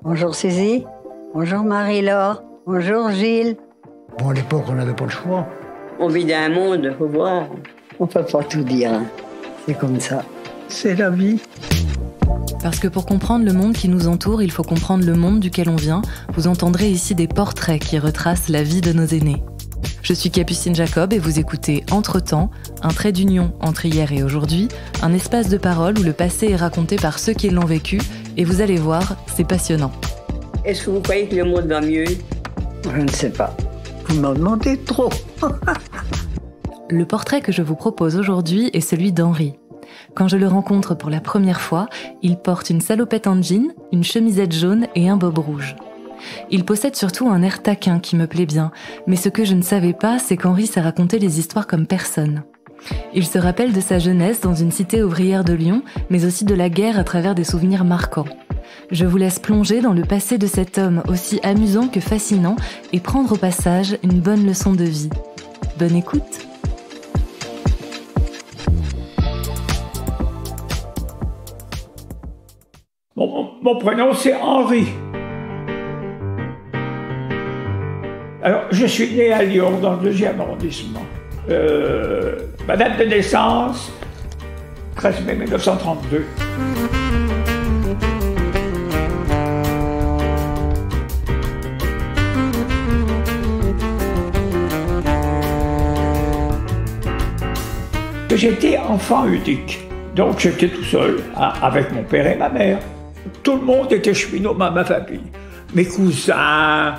Bonjour Suzy, bonjour Marie-Laure, bonjour Gilles. Bon, à l'époque, on n'avait pas le choix. On vit dans un monde, faut voir. On peut pas tout dire, hein. C'est comme ça. C'est la vie. Parce que pour comprendre le monde qui nous entoure, il faut comprendre le monde duquel on vient. Vous entendrez ici des portraits qui retracent la vie de nos aînés. Je suis Capucine Jacob et vous écoutez Entre-temps, un trait d'union entre hier et aujourd'hui, un espace de parole où le passé est raconté par ceux qui l'ont vécu, et vous allez voir, c'est passionnant. Est-ce que vous croyez que le monde va mieux? Je ne sais pas. Vous m'en demandez trop. Le portrait que je vous propose aujourd'hui est celui d'Henri. Quand je le rencontre pour la première fois, il porte une salopette en jean, une chemisette jaune et un bob rouge. Il possède surtout un air taquin qui me plaît bien, mais ce que je ne savais pas, c'est qu'Henri sait raconter les histoires comme personne. Il se rappelle de sa jeunesse dans une cité ouvrière de Lyon, mais aussi de la guerre à travers des souvenirs marquants. Je vous laisse plonger dans le passé de cet homme aussi amusant que fascinant et prendre au passage une bonne leçon de vie. Bonne écoute! Mon prénom, c'est Henri. Alors, je suis né à Lyon, dans le 2e arrondissement. Ma date de naissance, 13 mai 1932. J'étais enfant unique, donc j'étais tout seul, avec mon père et ma mère. Tout le monde était cheminot dans ma famille. Mes cousins,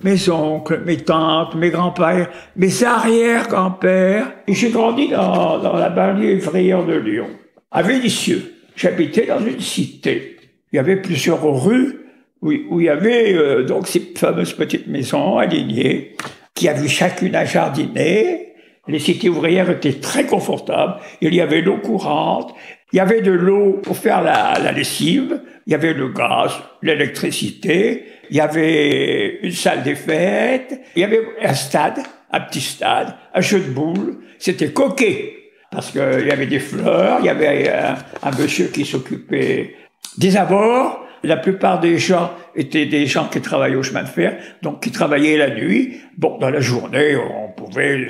mes oncles, mes tantes, mes grands-pères, mes arrière-grands-pères. Et j'ai grandi dans la banlieue ouvrière de Lyon, à Vénissieux. J'habitais dans une cité. Il y avait plusieurs rues où il y avait donc ces fameuses petites maisons alignées qui avaient chacune un jardinet. Les cités ouvrières étaient très confortables. Il y avait l'eau courante. Il y avait de l'eau pour faire la lessive, il y avait le gaz, l'électricité, il y avait une salle des fêtes, il y avait un stade, un petit stade, un jeu de boules. C'était coquet, parce qu'il y avait des fleurs, il y avait un monsieur qui s'occupait des abords. La plupart des gens étaient des gens qui travaillaient au chemin de fer, donc qui travaillaient la nuit. Bon, dans la journée, on pouvait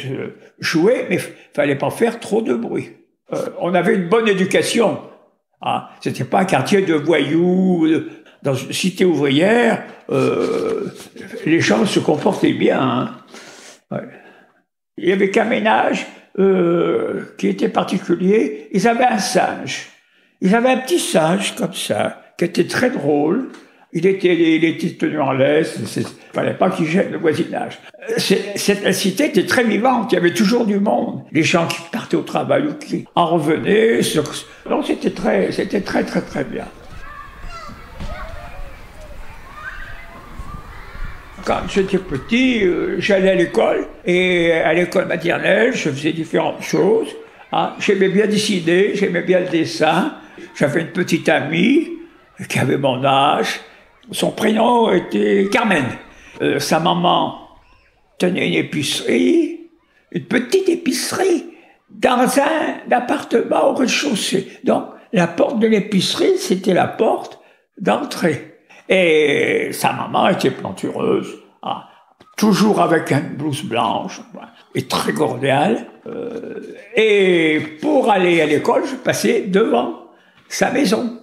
jouer, mais fallait pas faire trop de bruit. On avait une bonne éducation. Hein. C'était pas un quartier de voyous. Dans une cité ouvrière, les gens se comportaient bien. Hein. Ouais. Il y avait qu'un ménage qui était particulier. Ils avaient un singe. Ils avaient un petit singe comme ça, qui était très drôle. Il était tenu en laisse. Il fallait pas qu'il gêne le voisinage. Cette cité était très vivante. Il y avait toujours du monde. Les gens qui partaient au travail ou qui en revenaient. Donc c'était très bien. Quand j'étais petit, j'allais à l'école. Et à l'école maternelle, je faisais différentes choses. Hein. J'aimais bien dessiner, j'aimais bien le dessin. J'avais une petite amie qui avait mon âge. Son prénom était Carmen. Sa maman tenait une épicerie, une petite épicerie, dans un appartement au rez-de-chaussée. Donc, la porte de l'épicerie, c'était la porte d'entrée. Et sa maman était plantureuse, hein, toujours avec une blouse blanche, et très cordiale. Et pour aller à l'école, je passais devant sa maison.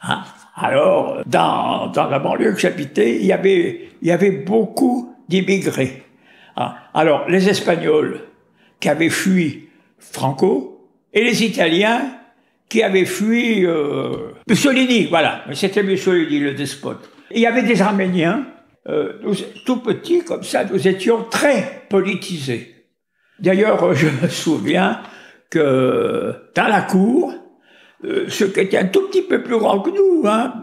Hein. Alors, dans la banlieue que j'habitais, il y avait beaucoup d'immigrés. Hein. Alors, les Espagnols qui avaient fui Franco et les Italiens qui avaient fui Mussolini, voilà. C'était Mussolini, le despote. Il y avait des Arméniens, tout petits comme ça, nous étions très politisés. D'ailleurs, je me souviens que dans la cour, ceux qui étaient un tout petit peu plus grands que nous, hein,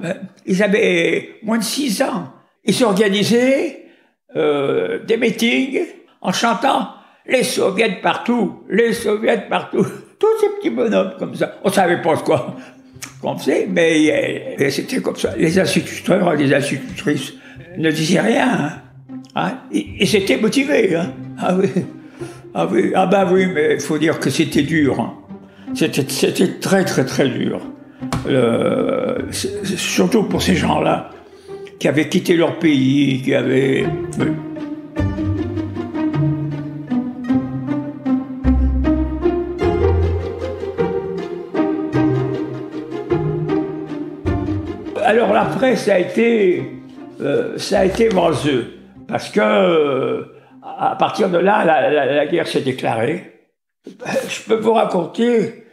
ils avaient moins de 6 ans. Ils s'organisaient des meetings en chantant « Les soviets partout, les soviets partout ». Tous ces petits bonhommes comme ça. On savait pas quoi qu'on faisait, mais c'était comme ça. Les instituteurs et les institutrices ne disaient rien. Hein. Ils étaient motivés. Hein. Ah oui. Ah oui. Ah ben oui, mais il faut dire que c'était dur. Hein. C'était très très très dur. Surtout pour ces gens-là qui avaient quitté leur pays, qui avaient... Oui. Alors l'après, ça a été vaseux, parce que à partir de là, la guerre s'est déclarée. Je peux vous raconter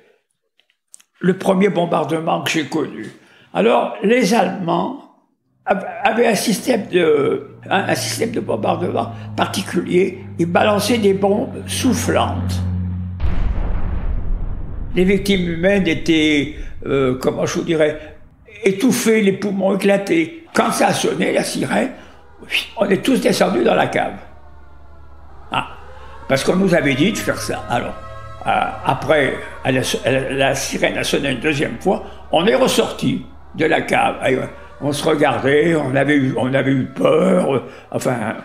le premier bombardement que j'ai connu. Alors, les Allemands avaient un système de bombardement particulier. Ils balançaient des bombes soufflantes. Les victimes humaines étaient, comment je vous dirais, étouffées, les poumons éclatés. Quand ça a sonné, la sirène, on est tous descendus dans la cave. Ah, parce qu'on nous avait dit de faire ça. Alors, après, la sirène a sonné une deuxième fois, on est ressorti de la cave. On se regardait, on avait eu peur. Enfin,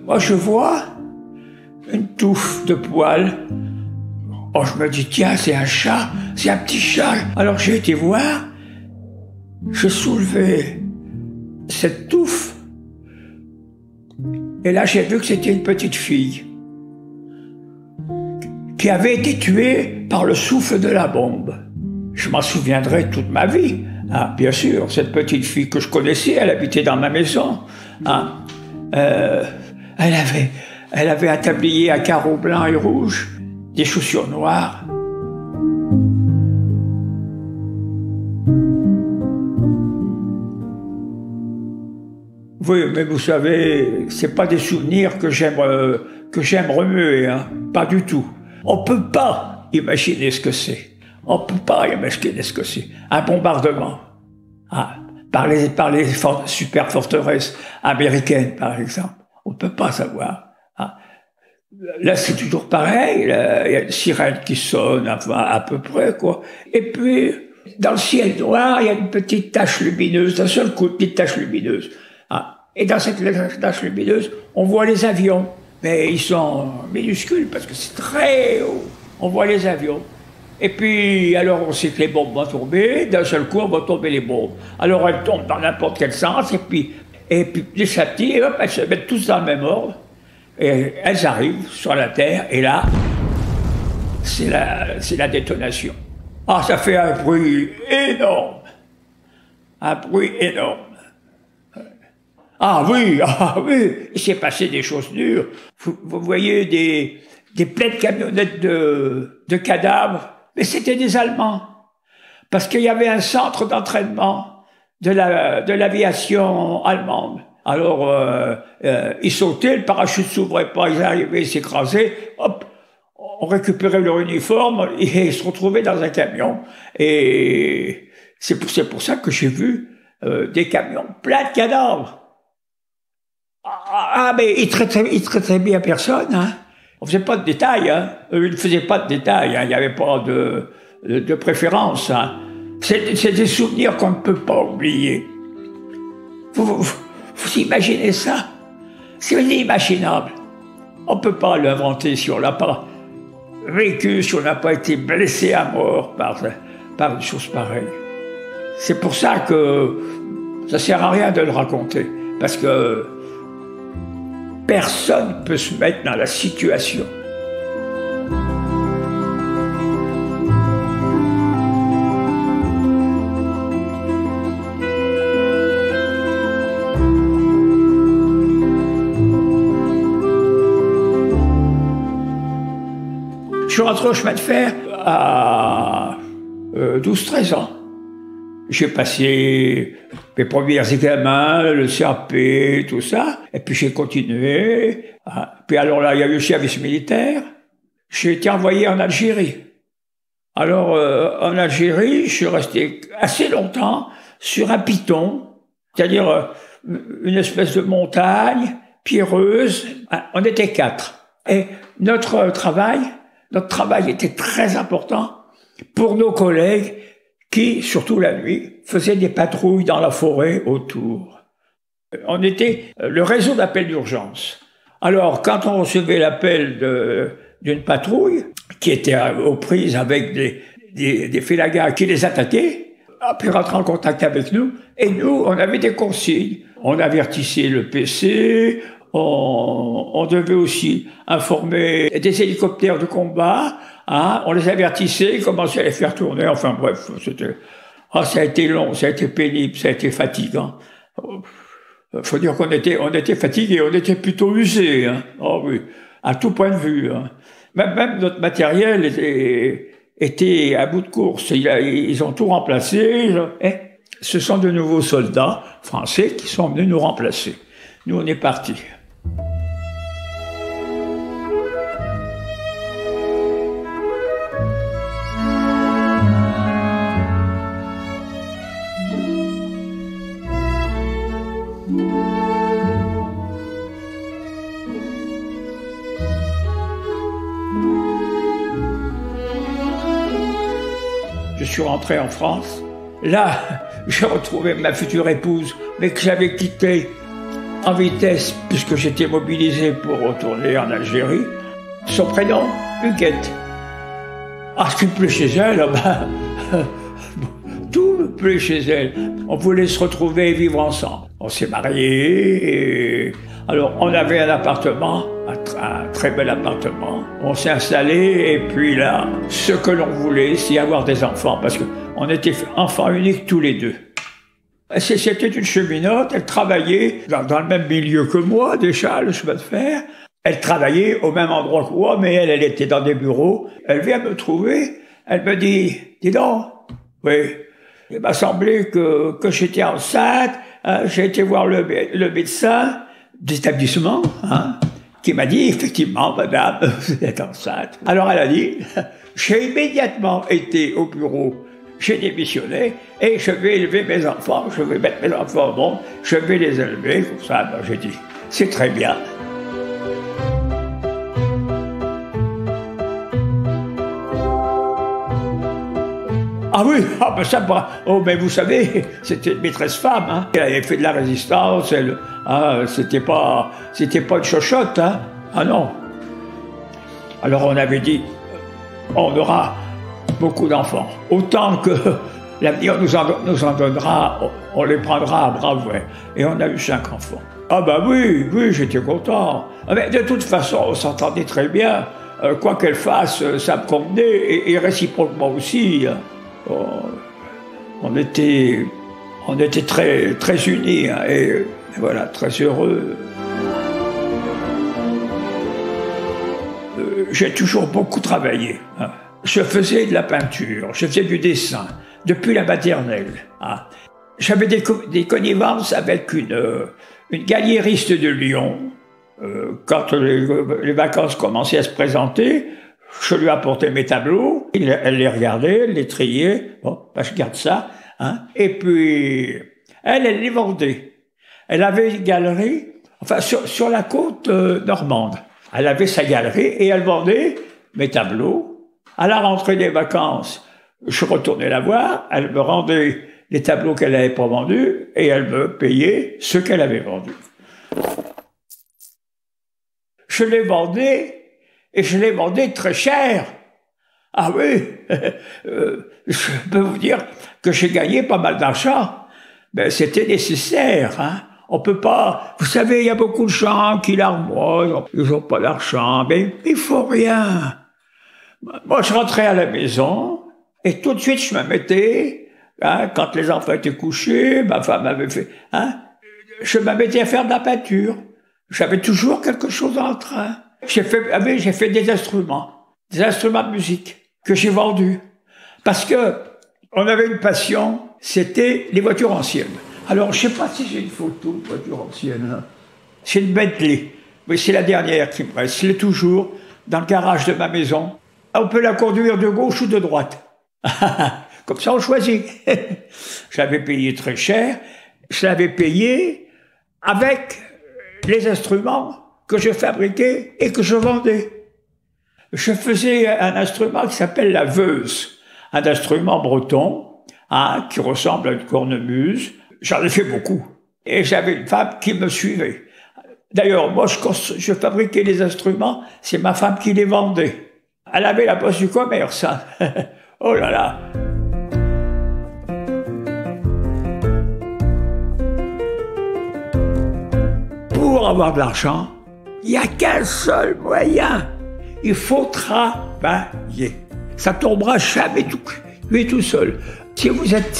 moi je vois une touffe de poils. Oh, je me dis, tiens, c'est un chat, c'est un petit chat. Alors j'ai été voir, je soulevais cette touffe, et là j'ai vu que c'était une petite fille qui avait été tuée par le souffle de la bombe. Je m'en souviendrai toute ma vie. Ah, bien sûr, cette petite fille que je connaissais, elle habitait dans ma maison. Ah, elle avait un tablier à carreaux blancs et rouges, des chaussures noires. Oui, mais vous savez, c'est pas des souvenirs que j'aime remuer, hein, pas du tout. On peut pas imaginer ce que c'est. On peut pas imaginer ce que c'est. Un bombardement. Ah, par les super forteresses américaines, par exemple. On peut pas savoir. Ah. Là, c'est toujours pareil. Là, il y a une sirène qui sonne, enfin, à peu près, quoi. Et puis, dans le ciel noir, il y a une petite tache lumineuse, d'un seul coup, une petite tache lumineuse. Ah. Et dans cette tache lumineuse, on voit les avions. Mais ils sont minuscules parce que c'est très haut. On voit les avions. Et puis, alors on sait que les bombes vont tomber. D'un seul coup, vont tomber les bombes. Alors elles tombent dans n'importe quel sens. Et puis petit à petit, hop, elles se mettent tous dans le même ordre. Et elles arrivent sur la Terre. Et là, c'est la détonation. Ah, ça fait un bruit énorme. Un bruit énorme. Ah oui, il s'est passé des choses dures. Vous voyez des pleines camionnettes de cadavres, mais c'était des Allemands. Parce qu'il y avait un centre d'entraînement de l'aviation allemande. Alors, ils sautaient, le parachute s'ouvrait pas, ils arrivaient, ils s'écrasaient, hop, on récupérait leur uniforme et ils se retrouvaient dans un camion. Et c'est pour ça que j'ai vu des camions pleins de cadavres. Ah, mais ils traitaient bien personne, hein. On faisait pas de détails, hein. Eux, ils ne faisaient pas de détails, hein. Il n'y avait pas de préférence, hein. C'est des souvenirs qu'on ne peut pas oublier. Vous imaginez ça? C'est inimaginable. On ne peut pas l'inventer si on l'a pas vécu, si on n'a pas été blessé à mort par une chose pareille. C'est pour ça que ça sert à rien de le raconter, parce que personne ne peut se mettre dans la situation. Je suis rentré au chemin de fer à 12-13 ans. J'ai passé mes premiers examens, le CAP, tout ça, et puis j'ai continué. Puis alors là, il y a eu le service militaire. J'ai été envoyé en Algérie. Alors, en Algérie, je suis resté assez longtemps sur un piton, c'est-à-dire une espèce de montagne pierreuse. On était 4. Et notre travail était très important pour nos collègues qui, surtout la nuit, faisaient des patrouilles dans la forêt autour. On était le réseau d'appel d'urgence. Alors, quand on recevait l'appel d'une patrouille qui étaient aux prises avec des félagas qui les attaquaient, a pu rentrer en contact avec nous. Et nous, on avait des consignes. On avertissait le PC, on devait aussi informer des hélicoptères de combat, hein, on les avertissait, commençait à les faire tourner, enfin bref, ça a été long, ça a été pénible, ça a été fatigant. Faut dire qu'on était fatigués, on était plutôt usés, hein. Oh oui, à tout point de vue, hein. Même notre matériel était à bout de course. Ils ont tout remplacé. Ce sont de nouveaux soldats français qui sont venus nous remplacer. Nous, on est partis. Je suis rentré en France. Là, j'ai retrouvé ma future épouse, mais que j'avais quittée en vitesse, puisque j'étais mobilisé pour retourner en Algérie. Son prénom, Huguette. Ah, ce qui me plaît chez elle, tout me plaît chez elle. On voulait se retrouver et vivre ensemble. On s'est mariés, et alors on avait un appartement, un très bel appartement. On s'est installé, et puis là, ce que l'on voulait, c'est avoir des enfants, parce qu'on était enfants uniques tous les deux. C'était une cheminote, elle travaillait dans le même milieu que moi, déjà, le chemin de fer. Elle travaillait au même endroit que moi, mais elle était dans des bureaux. Elle vient me trouver, elle me dit, dis donc, oui, il m'a semblé que j'étais enceinte, hein, j'ai été voir le médecin d'établissement, hein, qui m'a dit, effectivement, madame, vous êtes enceinte. Alors elle a dit, j'ai immédiatement été au bureau, j'ai démissionné, et je vais élever mes enfants, je vais mettre mes enfants au monde, je vais les élever, comme ça, ben, j'ai dit, c'est très bien. Ah oui, ah ben ça, oh ben vous savez, c'était une maîtresse femme, hein. Elle avait fait de la résistance, c'était pas une chochotte, hein. Ah non. Alors on avait dit, on aura beaucoup d'enfants. Autant que l'avenir nous en donnera, on les prendra à bras ouverts. Et on a eu 5 enfants. Ah ben oui, j'étais content. Mais de toute façon, on s'entendait très bien. Quoi qu'elle fasse, ça me convenait, et réciproquement aussi. On était très, très unis, hein, et voilà, très heureux. J'ai toujours beaucoup travaillé, hein. Je faisais de la peinture, je faisais du dessin, depuis la maternelle, hein. J'avais des connivences avec une galliériste de Lyon. Quand les vacances commençaient à se présenter, je lui apportais mes tableaux, elle les regardait, elle les triait, bon, ben je garde ça, hein. Et puis, elle les vendait. Elle avait une galerie, enfin, sur la côte normande. Elle avait sa galerie et elle vendait mes tableaux. À la rentrée des vacances, je retournais la voir, elle me rendait les tableaux qu'elle n'avait pas vendus et elle me payait ce qu'elle avait vendu. Je les vendais, et je les vendais très cher. Ah oui, je peux vous dire que j'ai gagné pas mal d'argent. Ben, c'était nécessaire, hein. On peut pas... Vous savez, il y a beaucoup de gens qui larmoient, ils n'ont pas d'argent, mais il faut rien. Moi, je rentrais à la maison, et tout de suite, je me mettais, hein, quand les enfants étaient couchés, ma femme avait fait... Hein, je me mettais à faire de la peinture. J'avais toujours quelque chose en train. J'ai fait des instruments de musique que j'ai vendus. Parce que on avait une passion, c'était les voitures anciennes. Alors, je sais pas si j'ai une photo de voiture ancienne, hein. C'est une Bentley. Mais c'est la dernière qui me reste. Je l'ai toujours dans le garage de ma maison. On peut la conduire de gauche ou de droite. Comme ça, on choisit. Je l'avais payé très cher. Je l'avais payé avec les instruments que je fabriquais et que je vendais. Je faisais un instrument qui s'appelle la veuse, un instrument breton, hein, qui ressemble à une cornemuse. J'en ai fait beaucoup. Et j'avais une femme qui me suivait. D'ailleurs, moi, je fabriquais les instruments, c'est ma femme qui les vendait. Elle avait la poste du commerce, hein. Oh là là. Pour avoir de l'argent, il n'y a qu'un seul moyen. Il faut travailler. Ça tombera jamais tout seul. Si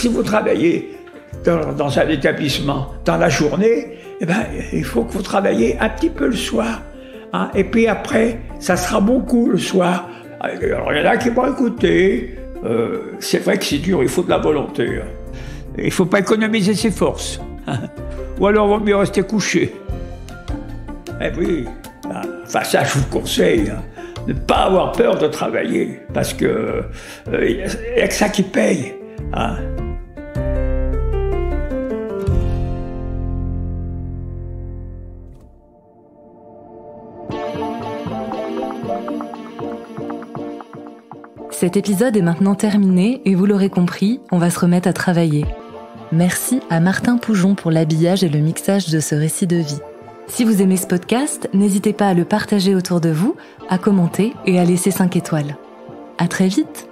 vous travaillez dans un établissement, dans la journée, eh ben, il faut que vous travaillez un petit peu le soir. Hein, et puis après, ça sera beaucoup le soir. Alors, il y en a qui vont écouter. C'est vrai que c'est dur, il faut de la volonté. Hein. Il ne faut pas économiser ses forces. Hein. Ou alors, il vaut mieux rester couché. Eh oui, enfin ça, je vous conseille. Hein, ne pas avoir peur de travailler, parce que il n'y a que ça qui paye. Hein. Cet épisode est maintenant terminé et vous l'aurez compris, on va se remettre à travailler. Merci à Martin Poujon pour l'habillage et le mixage de ce récit de vie. Si vous aimez ce podcast, n'hésitez pas à le partager autour de vous, à commenter et à laisser 5 étoiles. À très vite!